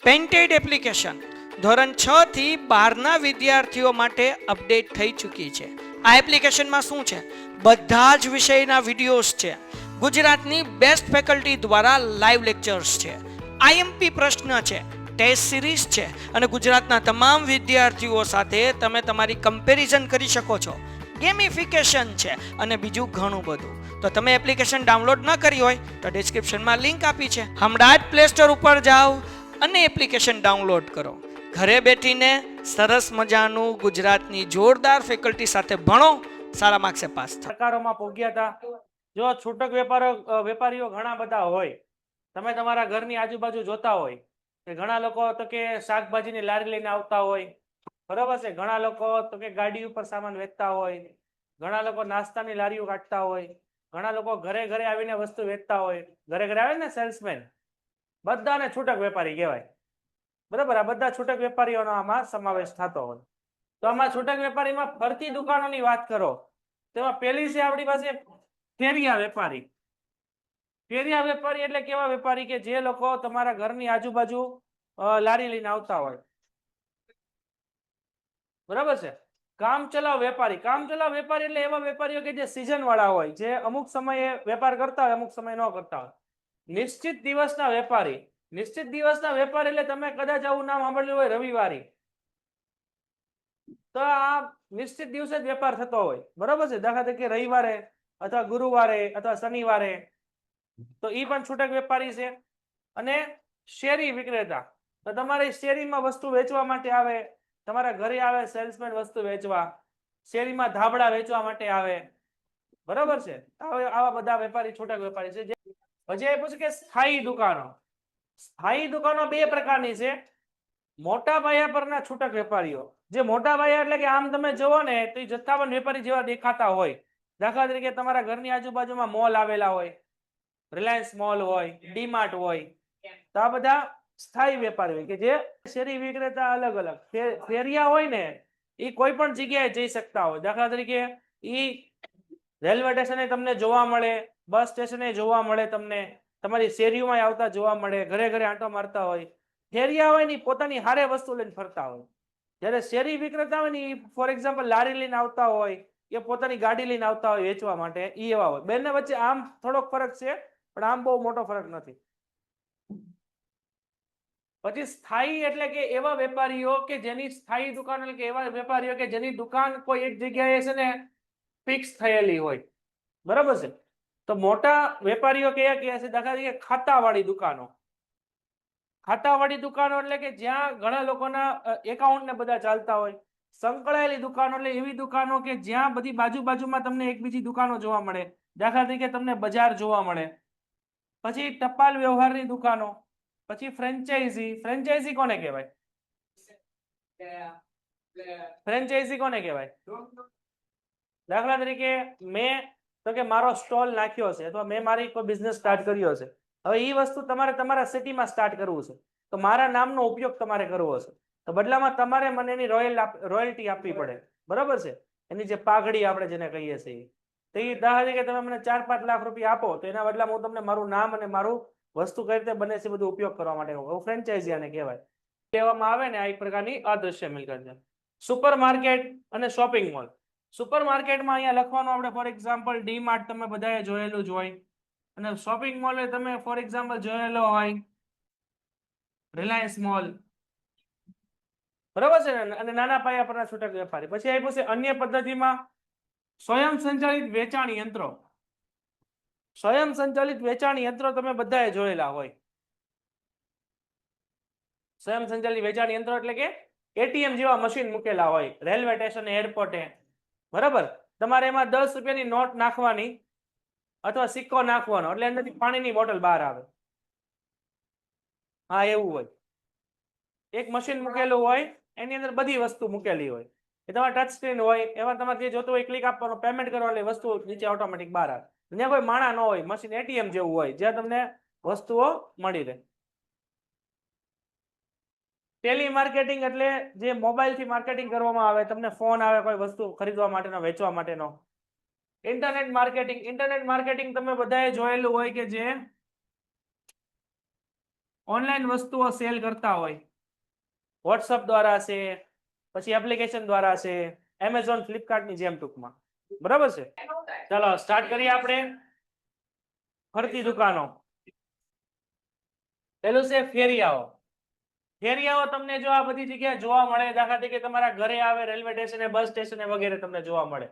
Painted application ધોરણ 6 થી 12ના વિદ્યાર્થીઓ માટે અપડેટ થઈ ચૂકી છે. આ એપ્લિકેશનમાં શું છે? બધા જ વિષયના વિડીયોઝ છે. ગુજરાતની બેસ્ટ ફેકલ્ટી દ્વારા લાઈવ લેક્ચર્સ છે. આઈએમપી પ્રશ્ન છે, ટેસ્ટ સિરીઝ છે અને ગુજરાતના તમામ વિદ્યાર્થીઓ સાથે તમે તમારી કમ્પેરિઝન કરી શકો છો. ગેમિફિકેશન છે અને બીજું ઘણું બધું. તો તમે એપ્લિકેશન ડાઉનલોડ ન કરી હોય તો ડિસ્ક્રિપ્શનમાં લિંક આપી છે. હમણાં જ પ્લે સ્ટોર ઉપર જાઓ અને એપ્લિકેશન ડાઉનલોડ કરો. ઘરે બેઠીને સરસ મજાનું ગુજરાતની જોરદાર ફેકલ્ટી સાથે ભણો, સારા માર્ક્સે પાસ થાઓ. પ્રકારોમાં પહોંચ્યા હતા. જો છૂટક વેપારીઓ ઘણા બધા હોય, તમે તમારા ઘરની આજુબાજુ જોતા હોય કે ઘણા લોકો તો કે શાકભાજીની લારી લઈને આવતા હોય, બરોબર છે. ઘણા લોકો તો કે ગાડી ઉપર સામાન વેચતા હોય, ઘણા લોકો નાસ્તાની લારીઓ કાઢતા હોય, ઘણા લોકો ઘરે ઘરે આવીને વસ્તુ વેચતા હોય. ઘરે ઘરે આવે ને સેલ્સમેન, બધાને છૂટક વેપારી કહેવાય. બરાબર, આ બધા છૂટક વેપારીઓનો આમાં સમાવેશ થતો હોય. તો આમાં છૂટક વેપારીમાં ફરતી દુકાનોની વાત કરો, તેમાં પેલી છે આપણી પાસે ફેરિયા વેપારી. ફેરિયા વેપારી એટલે કેવા વેપારી કે જે લોકો તમારા ઘરની આજુબાજુ લારી લઈને આવતા હોય, બરાબર છે. કામ ચલાવ વેપારી. કામ ચલાવ વેપારી એટલે એવા વેપારીઓ કે જે સિઝન વાળા હોય, જે અમુક સમયે વેપાર કરતા હોય, અમુક સમય ન કરતા હોય. નિશ્ચિત દિવસના વેપારી. નિશ્ચિત દિવસના વેપારી એટલે તમે કદાચ આવું નામ સાંભળ્યું હોય, રવિવારી. તો આ નિશ્ચિત દિવસે જ વેપાર થતો હોય, બરાબર છે. દાખલા તરીકે રવિવારે અથવા ગુરુવારે અથવા શનિવારે, તો એ પણ છૂટક વેપારી છે. અને શેરી વિક્રેતા, તો તમારી શેરીમાં વસ્તુ વેચવા માટે આવે, તમારા ઘરે આવે સેલ્સમેન વસ્તુ વેચવા, શેરીમાં ધાબળા વેચવા માટે આવે, બરાબર છે. આવા બધા વેપારી છૂટક વેપારી છે. પછી એ પૂછે કે સ્થાયી દુકાનો. સ્થાયી દુકાનો બે પ્રકારની છે. મોટા પાયા પરના છૂટક વેપારીઓ, જે મોટા પાયા એટલે કે આમ તમે જોવો ને તો એ જથ્થાબંધ વેપારી જેવા દેખાતા હોય. દાખલા તરીકે તમારા ઘરની આજુબાજુમાં મોલ આવેલા હોય, રિલાયન્સ મોલ હોય, ડીમાર્ટ હોય, તો આ બધા સ્થાયી વેપારી હોય કે જે શેરી વિક્રેતા અલગ અલગ. ફેરિયા હોય ને એ કોઈ પણ જગ્યાએ જઈ શકતા હોય. દાખલા તરીકે એ રેલવે સ્ટેશને તમને જોવા મળે, બસ સ્ટેશને જોવા મળે, તમને તમારી શેરીઓમાં આવતા જોવા મળે, ઘરે ઘરે આંટો મારતા હોય. ફેરિયા હોય ને પોતાની હારે વસ્તુ લઈને ફરતા હોય. જ્યારે શેરી વિક્રેતા હોય ને ફોર એક્ઝામ્પલ લારી લઈને આવતા હોય, એ પોતાની ગાડી લઈને આવતા હોય વેચવા માટે, એ એવા હોય. બંને વચ્ચે આમ થોડોક ફરક છે, પણ આમ બહુ મોટો ફરક નથી. પછી સ્થાયી એટલે કે એવા વેપારીઓ કે જેની સ્થાયી દુકાન, એટલે કે એવા વેપારીઓ કે જેની દુકાન કોઈ એક જગ્યાએ છે ને ફિક્સ થયેલી હોય, બરાબર છે. તો મોટા વેપારીઓ કયા કયા છે? દાખલા તરીકે ખાતાવાળી દુકાનો. ખાતાવાળી દુકાનો એટલે કે જ્યાં ઘણા લોકોના એકાઉન્ટ ને બધા ચાલતા હોય. સંકળાયેલી દુકાનો એટલે એવી દુકાનો કે જ્યાં બધી બાજુમાં તમને એક બીજી દુકાનો જોવા મળે. દાખલા તરીકે તમને બજાર જોવા મળે. પછી ટપાલ વ્યવહારની દુકાનો. પછી ફ્રેન્ચાઇઝી. ફ્રેન્ચાઇઝી કોને કહેવાય? ફ્રેન્ચાઇઝી કોને કહેવાય? દાખલા તરીકે મેં તો કે મારો સ્ટોલ નાખ્યો છે, અથવા મેં મારી કોઈ બિઝનેસ સ્ટાર્ટ કર્યો છે. હવે એ વસ્તુ તમારે તમારા સિટીમાં સ્ટાર્ટ કરવું છે, તો મારા નામનો ઉપયોગ તમારે કરવો છે. તો બદલામાં તમારે મને એની રોયલ્ટી આપવી પડે, બરાબર છે. એની જે પાઘડી આપણે જેને કહીએ છીએ, તો એ દાખલા તરીકે તમે મને 4-5 લાખ રૂપિયા આપો, તો એના બદલામાં હું તમને મારું નામ અને મારું વસ્તુ કઈ રીતે બને છે બધું ઉપયોગ કરવા માટે ફ્રેન્ચાઇઝી આને કહેવાય. કહેવામાં આવે ને આ એક પ્રકારની અદ્રશ્ય મિલકત છે. સુપર માર્કેટ અને શોપિંગ મોલ. સુપર માર્કેટમાં અહીંયા લખવાનું આપણે ફોર એક્ઝામ્પલ ડીમાર્ટ તમે બધાએ જોયેલું જ હોય, અને શોપિંગ મોલ તમે ફોર એક્ઝામ્પલ જોયેલો હોય રિલાયન્સ મોલ, બરાબર છે ને. અને નાના પાયા પરના છૂટક વેપારી. પછી આપ્યું છે અન્ય પદ્ધતિમાં સ્વયં સંચાલિત વેચાણ યંત્રો. સ્વયં સંચાલિત વેચાણ યંત્રો તમે બધાએ જોયેલા હોય. સ્વયં સંચાલિત વેચાણ યંત્રો એટલે કે એટીએમ જેવા મશીન મૂકેલા હોય રેલવે સ્ટેશન, એરપોર્ટે, બરાબર. તમારે એમાં 10 રૂપિયાની નોટ નાખવાની અથવા સિક્કો નાખવાનો, એટલે અંદરથી પાણીની બોટલ બહાર આવે. હા, એવું હોય. એક મશીન મૂકેલું હોય, એની અંદર બધી વસ્તુ મૂકેલી હોય. એ તમારે ટચ સ્ક્રીન હોય, એમાં તમારે જે જોતું હોય ક્લિક આપવાનું, પેમેન્ટ કરવાનું, એટલે વસ્તુ નીચે ઓટોમેટિક બહાર આવે. ત્યાં કોઈ માણા ન હોય, મશીન એટીએમ જેવું હોય, જ્યાં તમને વસ્તુઓ મળી રહે. ટેલી માર્કેટિંગ એટલે જે મોબાઈલથી માર્કેટિંગ કરવામાં આવે, તમને ફોન આવે કોઈ વસ્તુ ખરીદવા માટેનો, વેચવા માટેનો. Internet marketing. ઇન્ટરનેટ માર્કેટિંગ તમે બધાએ જોયેલું હોય કે જે ઓનલાઈન વસ્તુઓ સેલ કરતા હોય, વોટ્સઅપ દ્વારા છે, પછી એપ્લિકેશન દ્વારા છે, એમેઝોન ફ્લિપકાર્ટની જેમ ટૂંકમાં, બરાબર છે. ચાલો સ્ટાર્ટ કરીએ આપણે. ફરતી દુકાનો. પેલું છે ફેરિયાઓ. ફેરિયાઓ તમને જો આ બધી જગ્યાએ જોવા મળે, દાખલા તરીકે તમારા ઘરે આવે, રેલવે સ્ટેશને, બસ સ્ટેશને વગેરે તમને જોવા મળે.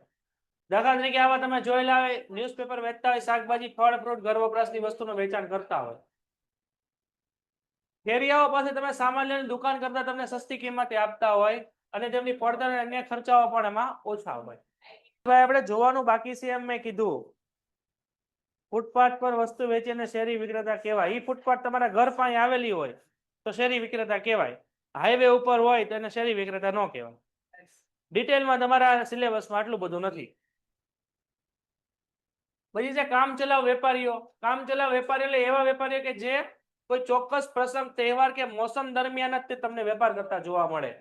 દાખલા તરીકે આવા તમે જોયેલા હોય, ન્યૂઝપેપર વેચતા હોય, શાકભાજી, ફળ, ફ્રૂટ, ઘર વપરાશની વસ્તુનું વેચાણ કરતા હોય. ફેરિયાઓ પાસે તમે સામાન લઈને દુકાન કરતા તમને સસ્તી કિંમતે આપતા હોય અને તેમની પડતર અને અન્ય ખર્ચાઓ પણ એમાં ઓછા હોય. ભાઈ આપણે જોવાનું બાકી છે, એમ મેં કીધું. ફૂટપાથ પર વસ્તુ વેચીને શેરી વિક્રેતા કહેવાય. એ ફૂટપાથ તમારા ઘર પાસે આવેલી હોય તો શેરી વિક્રેતા કહેવાય. હાઈવે ઉપર હોય તો એને શેરી વિક્રેતા ન કહેવાય. ડિટેલમાં તમારા સિલેબસમાં આટલું બધું નથી. પછી છે કામચલાઉ વેપારીઓ. કામચલાઉ વેપારીઓ એટલે એવા વેપારીઓ કે જે કોઈ ચોક્કસ પ્રસંગ, તહેવાર કે મોસમ દરમિયાન જ તે તમને વેપાર કરતા જોવા મળે,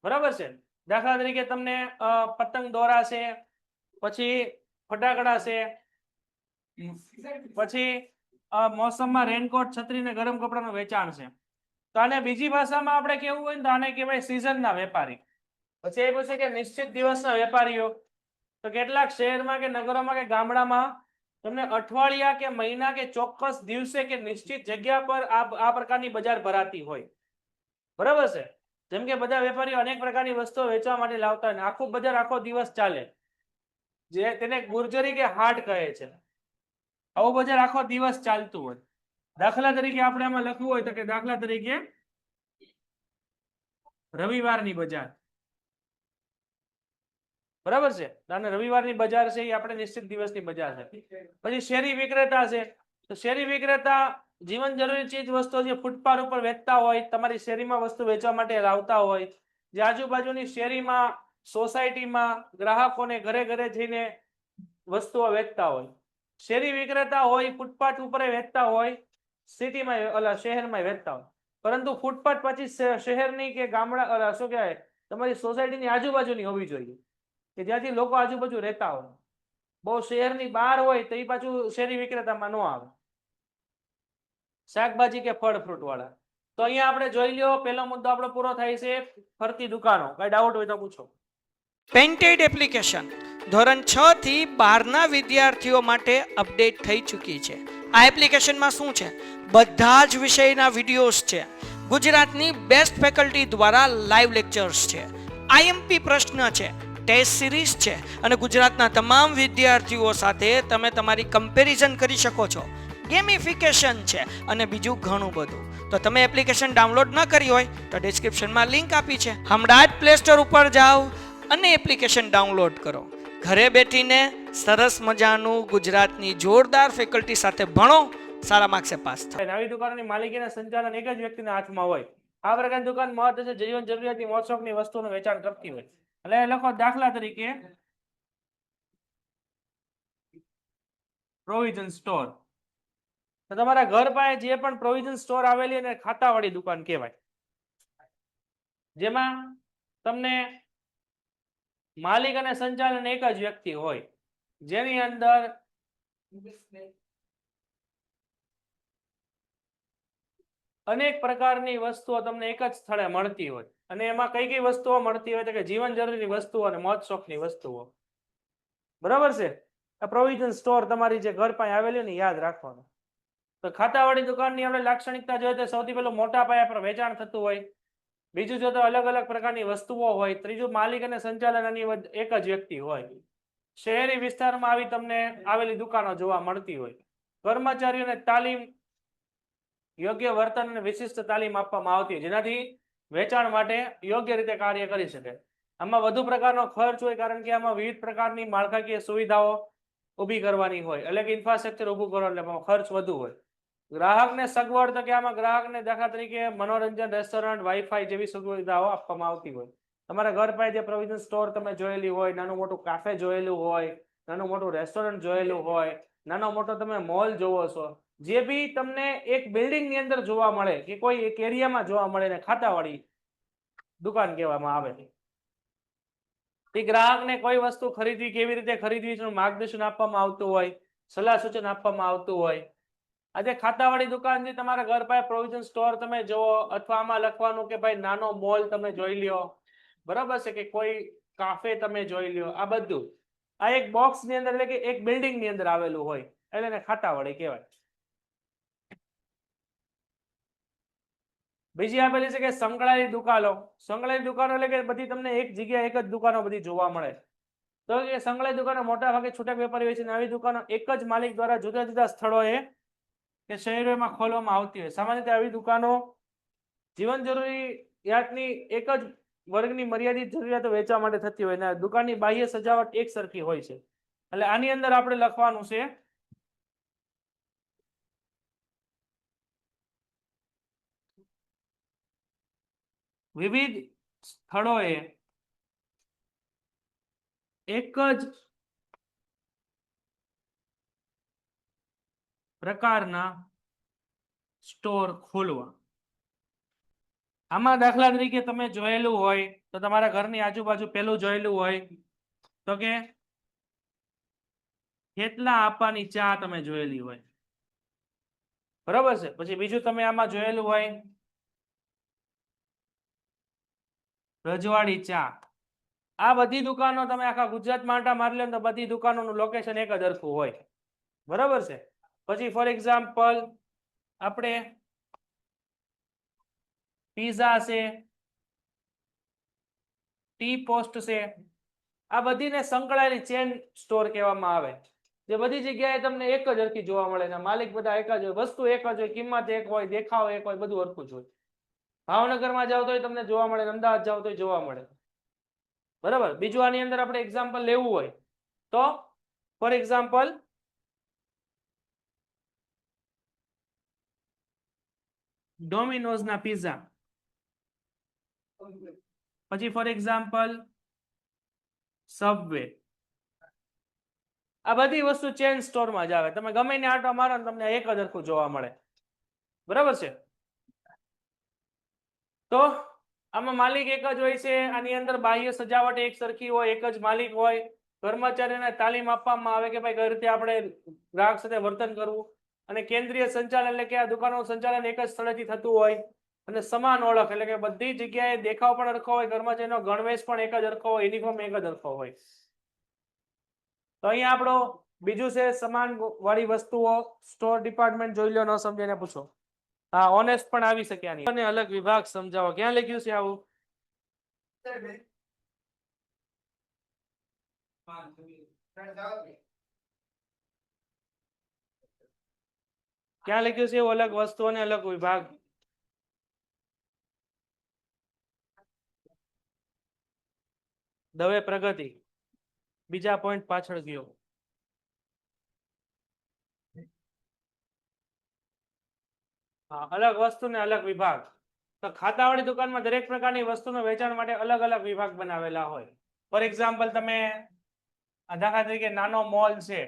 બરાબર છે. દાખલા તરીકે તમને પતંગ દોરા છે, પછી ફટાકડા છે, પછી મોસમમાં રેનકોટ, છત્રી ને ગરમ કપડાનું વેચાણ છે. તો આને બીજી ભાષામાં આપણે કેવું હોય ને તો આને કહેવાય સિઝનના વેપારી. પછી એ પૂછે કે નિશ્ચિત દિવસના વેપારીઓ. તો કેટલાક શહેરમાં કે નગરોમાં કે ગામડામાં તમને અઠવાડિયા કે મહિના કે ચોક્કસ દિવસે કે નિશ્ચિત જગ્યા પર આ પ્રકારની બજાર ભરાતી હોય, બરાબર છે. જેમ કે બધા વેપારીઓ અનેક પ્રકારની વસ્તુઓ વેચવા માટે લાવતા હોય, આખું બજાર આખો દિવસ ચાલે, જે તેને ગુર્જરી કે હાટ કહે છે. આવું બજાર આખો દિવસ ચાલતું હોય. દાખલા તરીકે આપણે આમાં લખવું હોય તો કે દાખલા તરીકે રવિવારની બજાર, બરાબર છે. અને રવિવારની બજાર છે એ આપણે નિશ્ચિત દિવસની બજાર છે. પછી શેરી વિક્રેતા છે. તો શેરી વિક્રેતા જીવન જરૂરી ચીજ વસ્તુઓ જે ફૂટપાથ ઉપર વેચતા હોય, તમારી શેરીમાં વસ્તુ વેચવા માટે લાવતા હોય, જે આજુબાજુની શેરીમાં, સોસાયટીમાં ગ્રાહકોને ઘરે ઘરે જઈને વસ્તુઓ વેચતા હોય. શેરી વિક્રેતા હોય, ફૂટપાથ ઉપર વેચતા હોય, સિટીમાં શહેરમાં વેચતા હોય. પરંતુ ફૂટપાથ પછી શહેરની કે ગામડા શું કહેવાય તમારી સોસાયટીની આજુબાજુની હોવી જોઈએ, કે જ્યાંથી લોકો આજુબાજુ રહેતા હોય. બહુ શહેરની બહાર હોય તો એ પાછું શેરી વિક્રેતામાં ન આવે. શાકભાજી કે ફળ ફ્રૂટ વાળા. તો અહીંયા આપણે જોઈ લ્યો, પહેલો મુદ્દો આપણો પૂરો થાય છે ફરતી દુકાનો. કઈ ડાઉટ હોય તો પૂછો. પેન્ટેડ એપ્લિકેશન ધોરણ 6 થી 12ના વિદ્યાર્થીઓ માટે અપડેટ થઈ ચૂકી છે. આ એપ્લિકેશનમાં શું છે? બધા જ વિષયના વિડીયોઝ છે. ગુજરાતની બેસ્ટ ફેકલ્ટી દ્વારા લાઈવ લેક્ચર્સ છે, આઈએમપી પ્રશ્ન છે, ટેસ્ટ સિરીઝ છે અને ગુજરાતના તમામ વિદ્યાર્થીઓ સાથે તમે તમારી કમ્પેરિઝન કરી શકો છો. ગેમિફિકેશન છે અને બીજું ઘણું બધું. તો તમે એપ્લિકેશન ડાઉનલોડ ન કરી હોય તો ડિસ્ક્રિપ્શનમાં લિંક આપી છે. હમણાં જ પ્લે સ્ટોર ઉપર જાઓ અને એપ્લિકેશન ડાઉનલોડ કરો. ઘરે બેઠીને સરસ મજાનું ગુજરાતની જોરદાર ફેકલ્ટી સાથે ભણો, સારા માર્ક્સે પાસ થાઓ. નવી દુકાનોની માલિકીના સંચાલન એક જ વ્યક્તિના હાથમાં હોય. આ પ્રકારની દુકાન મહત્વ છે જીવન જરૂરિયાતની મોજશોખની વસ્તુઓનું વેચાણ કરતી હોય. એટલે લખો દાખલા તરીકે પ્રોવિઝન સ્ટોર. તો તમારા ઘર પાસે જે પણ પ્રોવિઝન સ્ટોર આવેલી એને ખાતાવાળી દુકાન કહેવાય, જેમાં તમને માલિક અને સંચાલન એક જ વ્યક્તિ હોય, જેની અંદર અનેક પ્રકારની વસ્તુઓ તમને એક જ સ્થળે મળતી હોય. અને એમાં કઈ કઈ વસ્તુઓ મળતી હોય તો કે જીવન જરૂરી વસ્તુઓ અને મોજ શોખની વસ્તુઓ, બરાબર છે. આ પ્રોવિઝન સ્ટોર તમારી જે ઘર પાસે આવેલી ને યાદ રાખવાનું. તો ખાતાવાળી દુકાનની આપણે લાક્ષણિકતા જોઈએ તો સૌથી પહેલું મોટા પાયા પર વેચાણ થતું હોય. બીજું જો તો અલગ અલગ પ્રકારની વસ્તુઓ હોય. ત્રીજું માલિક અને સંચાલનની એક જ વ્યક્તિ હોય. શહેરી વિસ્તારમાં આવી તમને આવેલી દુકાનો જોવા મળતી હોય. કર્મચારીઓને તાલીમ, યોગ્ય વર્તન અને વિશિષ્ટ તાલીમ આપવામાં આવતી હોય, જેનાથી વેચાણ માટે યોગ્ય રીતે કાર્ય કરી શકે. આમાં વધુ પ્રકારનો ખર્ચ હોય, કારણ કે આમાં વિવિધ પ્રકારની માળખાકીય સુવિધાઓ ઊભી કરવાની હોય, એટલે કે ઇન્ફ્રાસ્ટ્રક્ચર ઊભું કરવાનું, એટલે ખર્ચ વધુ હોય. ગ્રાહકને સગવડ તો કે આમાં ગ્રાહકને દાખલા તરીકે મનોરંજન, રેસ્ટોરન્ટ, વાઈફાઈ જેવી સુવિધાઓ આપવામાં આવતી હોય. તમારા ઘર પાસે જે પ્રોવિઝન સ્ટોર તમે જોયેલી હોય, નાનું મોટું કાફે જોયેલું હોય, નાનું મોટું રેસ્ટોરન્ટ જોયેલું હોય, નાનો મોટો તમે મોલ જોવો છો, જે બી તમને એક બિલ્ડિંગ ની અંદર જોવા મળે કે કોઈ એક એરિયામાં જોવા મળે ને ખાતાવાળી દુકાન કહેવામાં આવે. એ ગ્રાહકને કોઈ વસ્તુ ખરીદવી, કેવી રીતે ખરીદવી, માર્ગદર્શન આપવામાં આવતું હોય, સલાહ સૂચન આપવામાં આવતું હોય. આજે ખાતાવાળી દુકાન છે તમારા ઘર પાસે પ્રોવિઝન સ્ટોર તમે જોવો અથવા આમાં લખવાનું કે ભાઈ નાનો મોલ તમે જોઈ લ્યો, બરાબર છે, કે કોઈ કાફે તમે જોઈ લ્યો, આ બધું આ એક બોક્સ ની અંદર એટલે કે એક બિલ્ડિંગ ની અંદર આવેલું હોય એટલે એને ખાતાવાળી કહેવાય. બીજી આપેલી છે કે સંકળાયેલી દુકાનો. સંકળાયેલી દુકાનો એટલે કે બધી તમને એક જગ્યાએ એક જ દુકાનો બધી જોવા મળે. તો એ સંકળાયેલી દુકાનો મોટા ભાગે છૂટક વેપારી હોય છે અને આવી દુકાનો એક જ માલિક દ્વારા જુદા જુદા સ્થળોએ કે શહેરોમાં ખોલવામાં આવતી હોય. સામાન્ય રીતે આવી દુકાનો જીવન જરૂરિયાતની એક જ વર્ગની મર્યાદિત જરૂરિયાતો વેચવા માટે થતી હોય ને દુકાનની બાહ્ય સજાવટ એક સરખી હોય છે. એટલે આની અંદર આપણે લખવાનું છે વિવિધ સ્થળોએ એક જ પ્રકારના સ્ટોર ખોલવા. આમાં દાખલા તરીકે તમે જોયેલું હોય તો તમારા ઘરની આજુબાજુ પેલું જોયેલું હોય તો કે થેતલા આપવાની ચા તમે જોયેલી હોય, બરાબર છે. પછી બીજું તમે આમાં જોયેલું હોય રજવાડી ચા. આ બધી દુકાનો તમે આખા ગુજરાતમાં આંટા મારી લો તો બધી દુકાનોનું લોકેશન એક જ સરખું હોય, બરાબર છે. પછી ફોર એક્ઝામ્પલ આપણે પીઝા છે, ટી પોસ્ટ છે, આ બધીને સંકળાયેલી ચેન સ્ટોર કહેવામાં આવે. જે બધી જગ્યાએ તમને એક જ હરખી જોવા મળે ને માલિક બધા એક જ હોય, વસ્તુ એક જ હોય, કિંમત એક હોય, દેખાવ એક હોય, બધું હરખું જ હોય. ભાવનગરમાં જાવ તો તમને જોવા મળે, અમદાવાદ જાવ તો જોવા મળે, બરાબર. બીજું આની અંદર આપણે એક્ઝામ્પલ લેવું હોય તો ફોર એક્ઝામ્પલ ડોમિનોઝ ના પિઝા, પછી ફોર એક્ઝામ્પલ સબવે. આ બધી વસ્તુ ચેન સ્ટોરમાં જ આવે. તમે ગમે ને આંટો મારો ને તમને એક જ હરખું જોવા મળે, બરાબર છે. તો આમાં માલિક એક જ હોય છે. આની અંદર બાહ્ય સજાવટ એક સરખી હોય, એક જ માલિક હોય. કર્મચારીઓને તાલીમ આપવામાં આવે કે ભાઈ કઈ રીતે આપણે ગ્રાહક સાથે વર્તન કરવું અને કેન્દ્રીય સંચાલન એટલે કે આ દુકાનનું સંચાલન એક જ સ્થળેથી થતું હોય અને સમાન ઓળખ એટલે કે બધી જગ્યાએ દેખાવ પણ સરખો હોય, કર્મચારીનો ગણવેશ પણ એક જ સરખો હોય, યુનિફોર્મ એક જ સરખો હોય. તો અહીંયા આપણો બીજું છે સમાન વાળી વસ્તુઓ. સ્ટોર ડિપાર્ટમેન્ટ જોઈ લો, ન સમજે એને પૂછો. હા, ઓનેસ્ટ પણ આવી શકે આની અને અલગ વિભાગ સમજાવો. ક્યાં લખ્યું છે આવું? ક્યાં લખ્યું છે એવું અલગ વસ્તુ અને અલગ વિભાગ? દવે પ્રગતિ બીજા પોઈન્ટ પાછળ ગયો. હા, અલગ વસ્તુ ને અલગ વિભાગ. તો ખાતાવાળી દુકાનમાં દરેક પ્રકારની વસ્તુનું વેચાણ માટે અલગ અલગ વિભાગ બનાવેલા હોય. ફોર એક્ઝામ્પલ તમે દાખલા તરીકે નાનો મોલ છે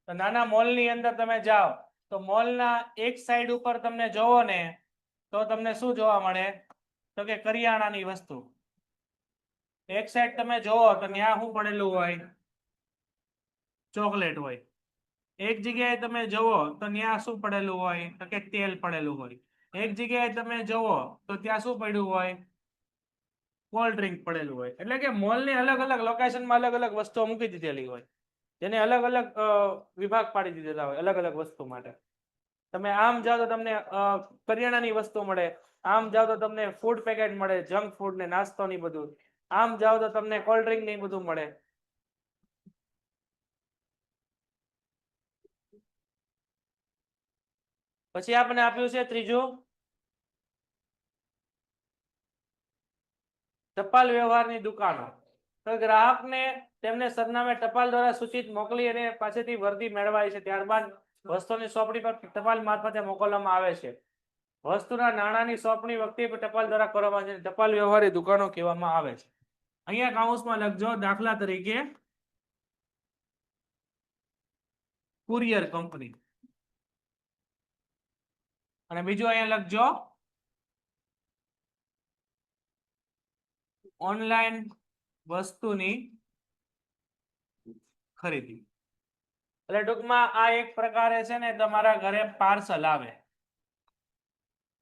તો નાના મોલની અંદર તમે જાઓ તો મોલના એક સાઈડ ઉપર તમને જોવો ને તો તમને શું જોવા મળે તો કે કરિયાણાની વસ્તુ. એક સાઈડ તમે જોવો તો ત્યાં શું પડેલું હોય? ચોકલેટ હોય. એક જગ્યાએ તમે જોવો તો ત્યાં શું પડેલું હોય તો કે તેલ પડેલું હોય. એક જગ્યાએ તમે જોવો તો ત્યાં શું પડ્યું હોય? કોલ્ડ ડ્રિંક પડેલું હોય. એટલે કે મોલની અલગ અલગ લોકેશનમાં અલગ અલગ વસ્તુઓ મૂકી દીધેલી હોય, જેને અલગ અલગ વિભાગ પાડી દીધેલા હોય અલગ અલગ વસ્તુ માટે. તમે આમ જાઓ તો તમને કરિયાણાની વસ્તુ મળે, આમ જાઓ તો તમને ફૂડ પેકેટ મળે, જંક ફૂડ ને નાસ્તો ની બધું. આમ જાઓ તો તમને કોલ્ડ ડ્રિંક ને બધું મળે. પછી આપણે આપ્યું છે ત્રીજું ટપાલ વ્યવહારની દુકાનો. તો ગ્રાહકને તેમને સરનામે ટપાલ દ્વારા સૂચિત મોકલી અને પાસેથી વર્દી મેળવાય છે. ત્યારબાદ વસ્તુની સોંપણી પર ટપાલ મારફતે મોકલવામાં આવે છે. વસ્તુના નાણાંની સોંપણી વખતે ટપાલ દ્વારા કરવામાં આવે છે. ટપાલ વ્યવહારની દુકાનો કહેવામાં આવે છે. અહીંયા કાઉન્સમાં લખજો દાખલા તરીકે કુરિયર કંપની અને બીજું અહીંયા લખજો ઓનલાઈન વસ્તુની ખરીદી. એટલે ટૂંકમાં આ એક પ્રકારે છે ને તમારા ઘરે પાર્સલ આવે,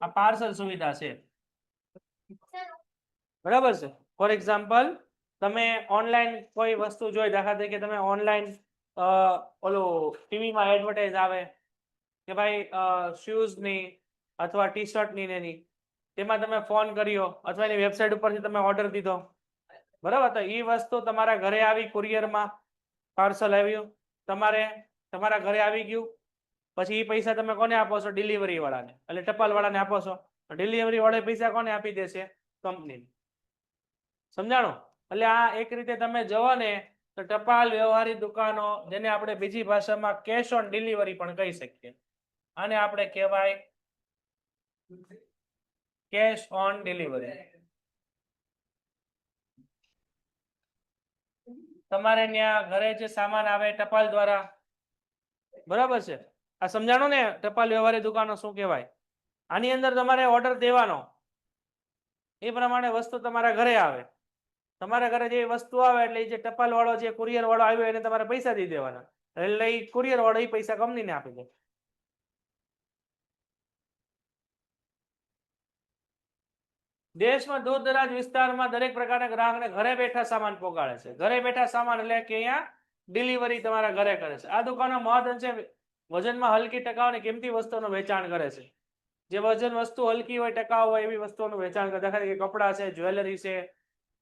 આ પાર્સલ સુવિધા છે, બરાબર છે. ફોર એક્ઝામ્પલ તમે ઓનલાઈન કોઈ વસ્તુ જોઈ, દાખલા તરીકે તમે ઓનલાઈન ઓલું ટીવીમાં એડવર્ટાઇઝ આવે કે ભાઈ શૂઝ ની અથવા ટી શર્ટ ની ને એની, તેમાં તમે ફોન કર્યો અથવા એની વેબસાઇટ ઉપરથી તમે ઓર્ડર દીધો, બરાબર. તો એ વસ્તુ તમારા ઘરે આવી, કુરિયરમાં પાર્સલ આવ્યું, તમારા ઘરે આવી ગયું, પછી એ પૈસા તમે કોને આપો છો? ડિલિવરી વાળાને, એટલે ટપાલ વાળાને આપો છો. ડિલિવરી વાળા પૈસા કોને આપી દેશે? કંપનીને. સમજાણું? એટલે આ એક રીતે તમે જોવો ને તો ટપાલ વ્યવહારી દુકાનો, જેને આપણે બીજી ભાષામાં કેશ ઓન ડિલિવરી પણ કહી શકીએ, આને આપણે કહેવાય કેશ ઓન ડિલિવરી. તમારે ત્યાં ઘરે જે સામાન આવે ટપાલ દ્વારા, બરાબર છે. આ સમજાણો ને ટપાલ વ્યવહારી દુકાનો શું કહેવાય? આની અંદર તમારે ઓર્ડર દેવાનો, એ પ્રમાણે વસ્તુ તમારા ઘરે આવે. તમારા ઘરે જે વસ્તુ આવે એટલે જે ટપાલ વાળો, જે કુરિયર વાળો આવ્યો એને તમારે પૈસા દઈ દેવાના, એટલે એ કુરિયર વાળો એ પૈસા કંપનીને આપી દે. દેશમાં દૂર દરાજ વિસ્તારમાં દરેક પ્રકારના ગ્રાહકને ઘરે બેઠા સામાન પહોંચાડે છે. ઘરે બેઠા સામાન એટલે કે અહીંયા ડિલિવરી તમારા ઘરે કરે છે. આ દુકાનો મહદઅંશે વજનમાં હલકી, ટકાઉ અને કિંમતી વસ્તુઓનું વેચાણ કરે છે. જે વજન વસ્તુ હલકી હોય, ટકાઉ હોય એવી વસ્તુઓનું વેચાણ કરે, દાખલા તરીકે કપડાં છે, જ્વેલરી છે,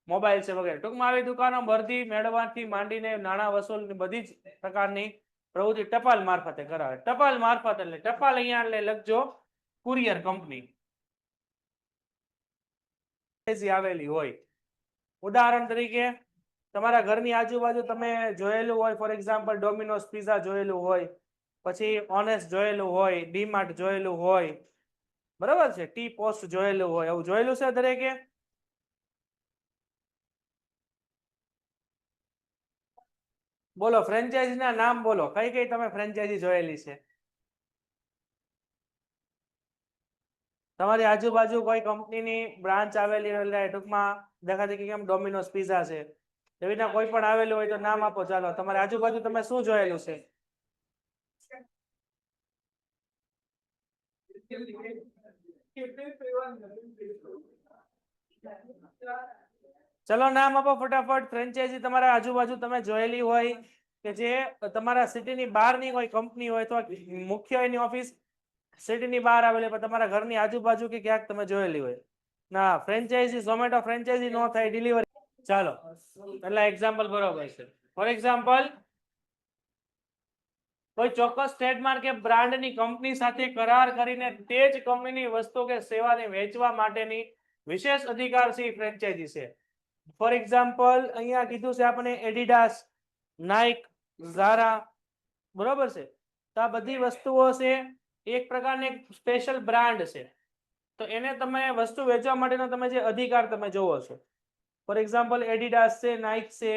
મોબાઈલ છે વગેરે. ટૂંકમાં આવી દુકાનો બરધી મેળવવાથી માંડીને નાણાં વસૂલ બધી જ પ્રકારની પ્રવૃત્તિ ટપાલ મારફતે કરાવે. ટપાલ મારફત એટલે ટપાલ અહીંયા એટલે લખજો કુરિયર કંપની આવેલી હોય. ઉદાહરણ તરીકે તમારા ઘરની આજુબાજુ તમે જોયેલું હોય, ફોર એક્ઝામ્પલ ડોમિનોઝ પિઝા જોયેલું હોય, પછી ઓનેસ્ટ જોયેલું હોય, ડીમાર્ટ જોયેલું હોય, બરાબર છે, ટી પોસ્ટ જોયેલું હોય, એવું જોયેલું છે દરેકે? બોલો, ફ્રેન્ચાઇઝી ના નામ બોલો, કઈ કઈ તમે ફ્રેન્ચાઇઝી જોયેલી છે? તમારી આજુબાજુ કોઈ કંપનીની બ્રાન્ચ આવેલી હોય, ટૂંકમાં દાખલા તરીકે કેમ ડોમિનોઝ પિઝા છે, એવી રીતના કોઈ પણ આવેલું હોય તો નામ આપો. ચાલો, તમારી આજુબાજુ તમે શું જોયેલું છે? ચલો નામ આપો ફટાફટ. ફ્રેન્ચાઇઝી તમારા આજુબાજુ તમે જોયેલી હોય કે જે તમારા સિટીની બહારની કોઈ કંપની હોય તો મુખ્ય એની ઓફિસ સિટીની બહાર આવેલી, પણ તમારા ઘરની આજુબાજુ કે ક્યાંક તમે જોયેલી હોય. ના, ફ્રેન્ચાઇઝી ઝોમેટો ફ્રેન્ચાઇઝી નો થાય, ડિલિવરી. ચાલો, એટલે એક્ઝામ્પલ બરોબર છે. ફોર એક્ઝામ્પલ કોઈ ચોક્કસ ટ્રેડમાર્ક કે બ્રાન્ડની કંપની સાથે કરાર કરીને તે જ કંપનીની વસ્તુ કે સેવાને વેચવા માટેની વિશેષ અધિકાર છે ફ્રેન્ચાઇઝી છે. ફોર એક્ઝામ્પલ અહીંયા કીધું છે આપણે એડિડાસ, નાઇક, ઝારા, બરોબર છે. તો આ બધી વસ્તુઓ છે એક પ્રકારની સ્પેશિયલ બ્રાન્ડ છે, તો એને તમે વસ્તુ વેચવા માટેનો તમે જે અધિકાર તમે જોવો છો. ફોર એક્ઝામ્પલ એડિડાસ છે, નાઇક છે,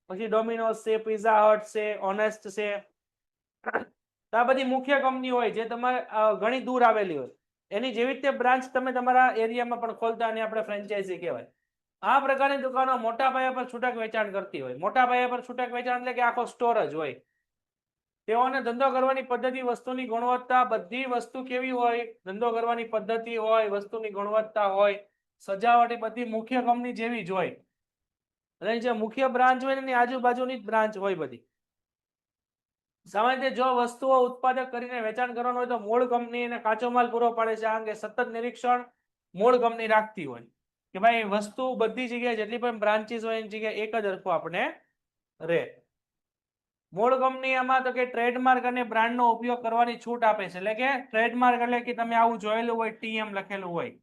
પછી ડોમિનોઝ છે, પિઝા હટ છે, ઓનેસ્ટ છે. તો આ બધી મુખ્ય કંપની હોય જે તમારે ઘણી દૂર આવેલી હોય, એની જેવી રીતે બ્રાન્ચ તમે તમારા એરિયામાં પણ ખોલતા, અને આપણે ફ્રેન્ચાઇઝી કહેવાય. આ પ્રકારની દુકાનો મોટા પાયા પર છૂટક વેચાણ કરતી હોય. મોટા પાયા પર છૂટક વેચાણ એટલે કે આખો સ્ટોર જ હોય. તેઓને ધંધો કરવાની પદ્ધતિ, વસ્તુની ગુણવત્તા, બધી વસ્તુ કેવી હોય, ધંધો કરવાની પદ્ધતિ હોય, વસ્તુની ગુણવત્તા હોય, સજાવટ, બધી મુખ્ય કંપની જેવી જ હોય. અને જે મુખ્ય બ્રાન્ચ હોય એની આજુબાજુની જ બ્રાન્ચ હોય બધી. સામાન્ય રીતે જો વસ્તુઓ ઉત્પાદક કરીને વેચાણ કરવાનું હોય તો મૂળ કંપની એને કાચો માલ પૂરો પાડે છે. આ અંગે સતત નિરીક્ષણ મૂળ કંપની રાખતી હોય કે ભાઈ વસ્તુ બધી જગ્યાએ જેટલી પણ બ્રાન્ચીસ હોય એની જગ્યાએ એક જ હરખું આપણે રહે. મૂળ કંપની આમાં તો કે ટ્રેડમાર્ક અને બ્રાન્ડનો ઉપયોગ કરવાની છૂટ આપે છે. એટલે કે ટ્રેડમાર્ક એટલે કે તમે આવું જોયેલું હોય, ટીએમ લખેલું હોય,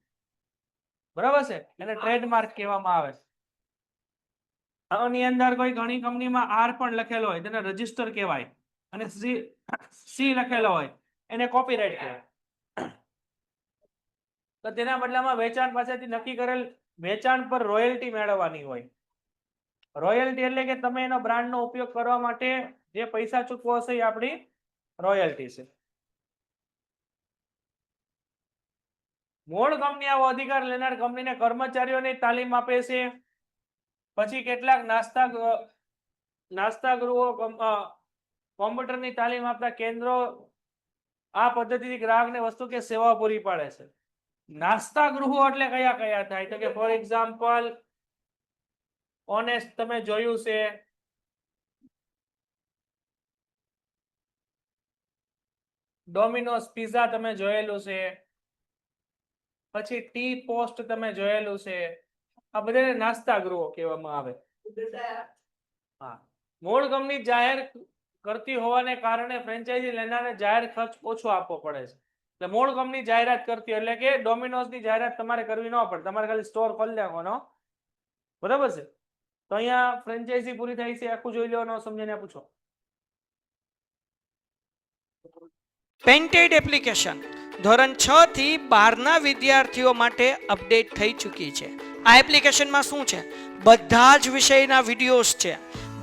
બરાબર છે, એને ટ્રેડમાર્ક કહેવામાં આવે છે. આની અંદર કોઈ ઘણી કંપનીમાં આર પણ લખેલો હોય તેને રજિસ્ટર કહેવાય, અને સી લખેલો હોય એને કોપીરાઇટ કહેવાય. તો તેના બદલામાં વેચાણ પાસેથી નક્કી કરેલ વેચાણ પર રોયલ્ટી મેળવવાની હોય. રોયલ્ટી એટલે કે તમે એનો બ્રાન્ડનો ઉપયોગ કરવા માટે જે પૈસા ચૂકવો હશે એ આપણી રોયલ્ટી છે. મૂળ કંપની આવો અધિકાર લેનાર કંપનીને કર્મચારીઓને તાલીમ આપે છે. પછી કેટલાક નાસ્તા ગૃહો કોમ્પ્યુટરની તાલીમ આપતા કેન્દ્રો આ પદ્ધતિથી ગ્રાહકને વસ્તુ કે સેવા પૂરી પાડે છે. નાસ્તા ગૃહો એટલે કયા કયા થાય તો કે ફોર એક્ઝામ્પલ ઓનેસ્ટ તમે જોયું છે, ડોમિનોઝ પિઝા તમે જોયેલું છે, પછી ટી પોસ્ટ તમે જોયેલું છે. આ બધાને નાસ્તા ગૃહો કહેવામાં આવે. હા, મૂળ કંપની જાહેર કરતી હોવાને કારણે ફ્રેન્ચાઇઝી લેનારને જાહેર ખર્ચ ઓછો આપવો પડે છે. એટલે મૂળ કંપની જાહેરાત કરતી એટલે કે ડોમિનોઝની જાહેરાત તમારે કરવી ન પડે, તમારે ખાલી સ્ટોર ખોલી નાખવાનો, બરાબર છે. તો અહીંયા ફ્રેન્ચાઇઝી પૂરી થાય છે, આખું જોઈ લેવાનું, સમજીને પૂછો. પેન્ટેડ એપ્લિકેશન ધોરણ 6 થી 12 ના વિદ્યાર્થીઓ માટે અપડેટ થઈ ચૂકી છે. આ એપ્લિકેશનમાં શું છે? બધા જ વિષયના વિડીયોઝ છે.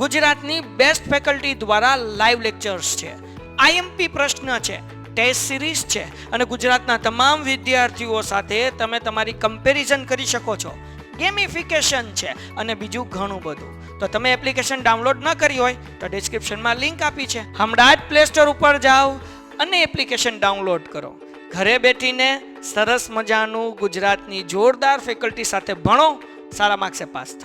ગુજરાતની બેસ્ટ ફેકલ્ટી દ્વારા લાઈવ લેક્ચર્સ છે, આઈએમપી પ્રશ્ન છે, ટેસ્ટ સિરીઝ છે અને ગુજરાતના તમામ વિદ્યાર્થીઓ સાથે તમે તમારી કમ્પેરિઝન કરી શકો છો. ગેમિફિકેશન છે અને બીજું ઘણું બધું. તો તમે એપ્લિકેશન ડાઉનલોડ ન કરી હોય તો ડિસ્ક્રિપ્શનમાં લિંક આપી છે, હમણાં જ પ્લે સ્ટોર ઉપર જાઓ અને એપ્લિકેશન ડાઉનલોડ કરો. ઘરે બેઠીને સરસ મજાનું ગુજરાતની જોરદાર ફેકલ્ટી સાથે ભણો, સારા માર્ક્સે પાસ થાઓ.